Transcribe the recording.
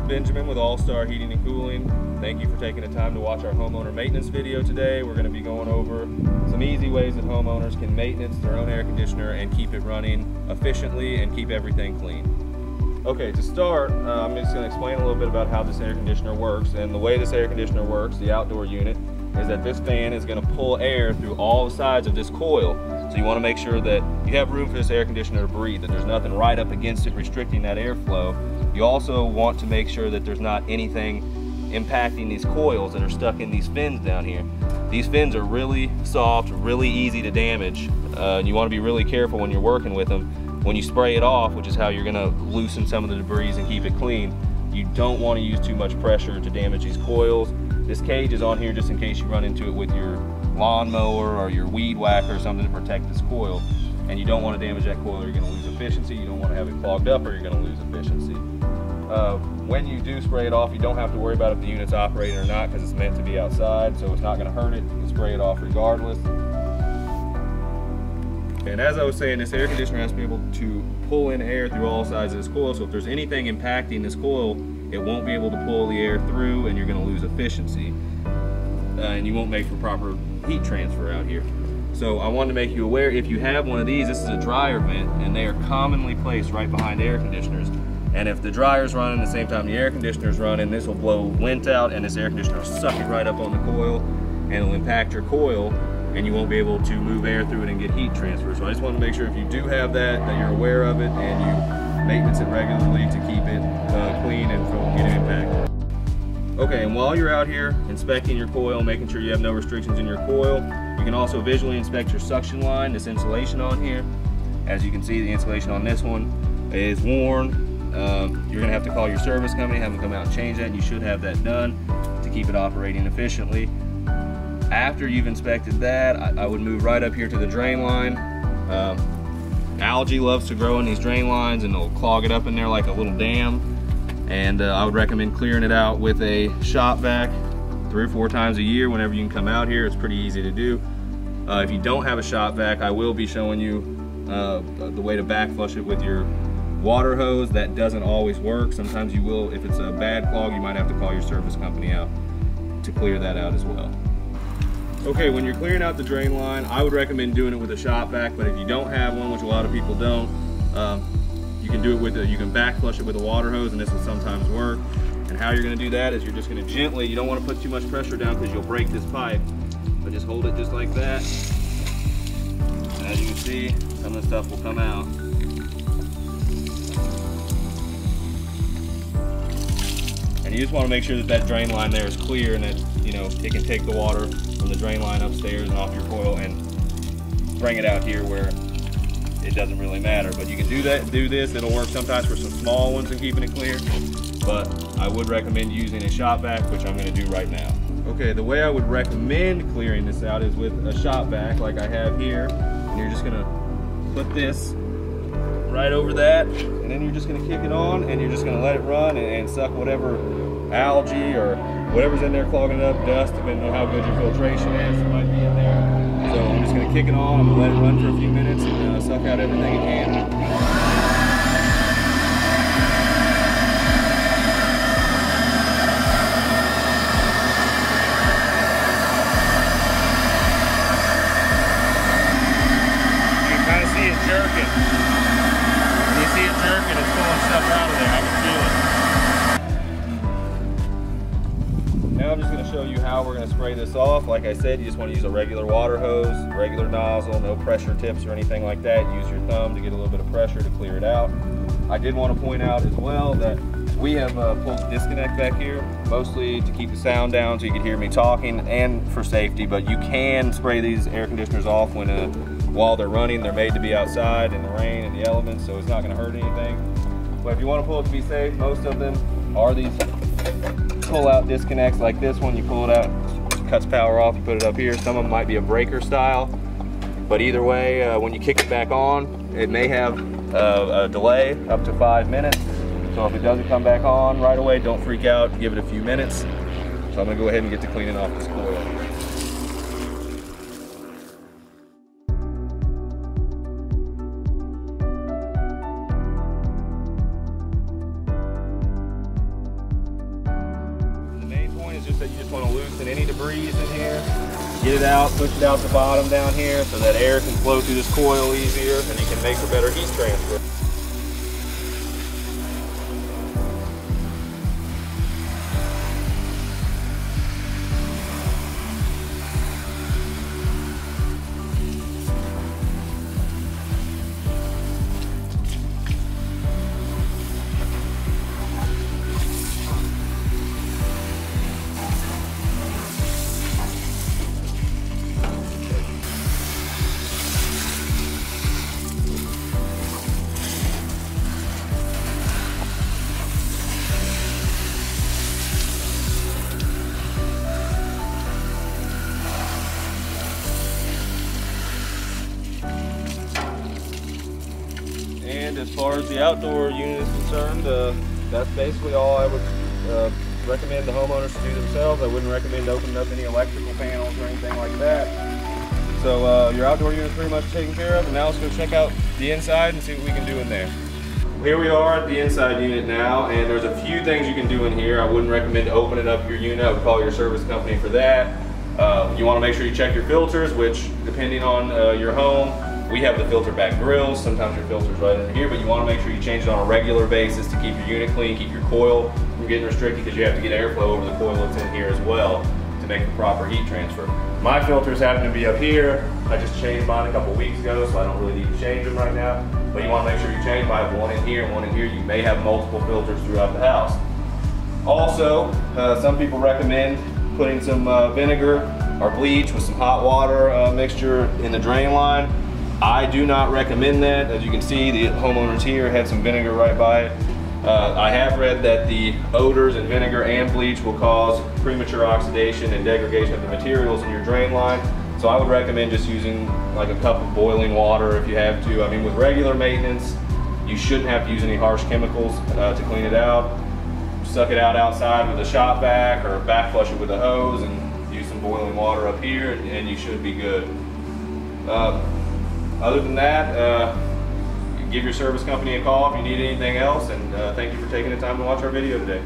Benjamin with All Star Heating and Cooling. Thank you for taking the time to watch our homeowner maintenance video today. We're going to be going over some easy ways that homeowners can maintenance their own air conditioner and keep it running efficiently and keep everything clean. Okay, to start, I'm just going to explain a little bit about how this air conditioner works. And the way this air conditioner works, the outdoor unit, is that this fan is going to pull air through all the sides of this coil. So you want to make sure that you have room for this air conditioner to breathe, that there's nothing right up against it restricting that airflow. You also want to make sure that there's not anything impacting these coils that are stuck in these fins down here. These fins are really soft, really easy to damage, and you want to be really careful when you're working with them. When you spray it off, which is how you're going to loosen some of the debris and keep it clean, you don't want to use too much pressure to damage these coils. This cage is on here just in case you run into it with your lawnmower or your weed whacker or something to protect this coil. And you don't want to damage that coil or you're going to lose efficiency. You don't want to have it clogged up or you're going to lose efficiency. When you do spray it off, you don't have to worry about if the unit's operating or not because it's meant to be outside, so it's not going to hurt it. You can spray it off regardless. And as I was saying, this air conditioner has to be able to pull in air through all sides of this coil, so if there's anything impacting this coil, it won't be able to pull the air through and you're going to lose efficiency. And you won't make for proper heat transfer out here. So I wanted to make you aware, if you have one of these, this is a dryer vent and they are commonly placed right behind air conditioners. And if the dryer's running at the same time the air conditioner's running, this will blow lint out and this air conditioner will suck it right up on the coil and it'll impact your coil and you won't be able to move air through it and get heat transfer. So I just want to make sure if you do have that you're aware of it and you maintenance it regularly to keep it clean and from getting impacted. Okay, and while you're out here inspecting your coil, making sure you have no restrictions in your coil, you can also visually inspect your suction line, this insulation on here. As you can see, the insulation on this one is worn. You're gonna have to call your service company, have them come out and change that, and you should have that done to keep it operating efficiently. After you've inspected that, I would move right up here to the drain line. Algae loves to grow in these drain lines and it'll clog it up in there like a little dam. And I would recommend clearing it out with a shop vac 3 or 4 times a year whenever you can come out here. It's pretty easy to do. If you don't have a shop vac, I will be showing you the way to back flush it with your water hose. That doesn't always work. Sometimes you will, if it's a bad clog, you might have to call your service company out to clear that out as well. Okay, when you're clearing out the drain line, I would recommend doing it with a shop vac, but if you don't have one, which a lot of people don't, you can do it with you can back flush it with a water hose, and this will sometimes work. And how you're going to do that is you're just going to gently, you don't want to put too much pressure down because you'll break this pipe, but just hold it just like that. And as you can see, some of the stuff will come out. And you just want to make sure that that drain line there is clear and that, you know, it can take the water from the drain line upstairs and off your coil and bring it out here where it doesn't really matter. But you can do that, do this. It'll work sometimes for some small ones and keeping it clear. But I would recommend using a shop vac, which I'm going to do right now. Okay, the way I would recommend clearing this out is with a shop vac like I have here. And you're just going to put this right over that, and then you're just going to kick it on and you're just going to let it run and suck whatever algae or whatever's in there clogging it up, dust, depending on how good your filtration is, might be in there. So I'm just going to kick it on, I'm going to let it run for a few minutes and suck out everything it can. Now I'm just going to show you how we're going to spray this off. Like I said, you just want to use a regular water hose, regular nozzle, no pressure tips or anything like that. Use your thumb to get a little bit of pressure to clear it out. I did want to point out as well that we have pulled the disconnect back here, mostly to keep the sound down so you can hear me talking and for safety, but you can spray these air conditioners off when while they're running. They're made to be outside in the rain and the elements, so it's not going to hurt anything. But if you want to pull it to be safe, most of them are these pull-out disconnects like this one. You pull it out, cuts power off, you put it up here. Some of them might be a breaker style, but either way, when you kick it back on, it may have a delay up to 5 minutes. So if it doesn't come back on right away, don't freak out, give it a few minutes. So I'm going to go ahead and get to cleaning off this coil. want to loosen any debris in here, get it out, push it out the bottom down here so that air can flow through this coil easier and you can make for better heat transfer. And as far as the outdoor unit is concerned, that's basically all I would recommend the homeowners to do themselves. I wouldn't recommend opening up any electrical panels or anything like that. So your outdoor unit is pretty much taken care of, and now let's go check out the inside and see what we can do in there. Here we are at the inside unit now, and there's a few things you can do in here. I wouldn't recommend opening up your unit. I would call your service company for that. You want to make sure you check your filters, which depending on your home, we have the filter back grills. Sometimes your filter's right in here, but you want to make sure you change it on a regular basis to keep your unit clean, keep your coil from getting restricted, because you have to get airflow over the coil that's in here as well to make the proper heat transfer. My filters happen to be up here. I just changed mine a couple weeks ago, so I don't really need to change them right now. But you want to make sure you change them. I have one in here and one in here. You may have multiple filters throughout the house. Also, some people recommend putting some vinegar or bleach with some hot water mixture in the drain line. I do not recommend that. As you can see, the homeowners here had some vinegar right by it. I have read that the odors in vinegar and bleach will cause premature oxidation and degradation of the materials in your drain line. So I would recommend just using like a cup of boiling water if you have to. I mean, with regular maintenance, you shouldn't have to use any harsh chemicals to clean it out. Suck it out outside with a shop vac or back flush it with a hose and use some boiling water up here and you should be good. Other than that, give your service company a call if you need anything else, and thank you for taking the time to watch our video today.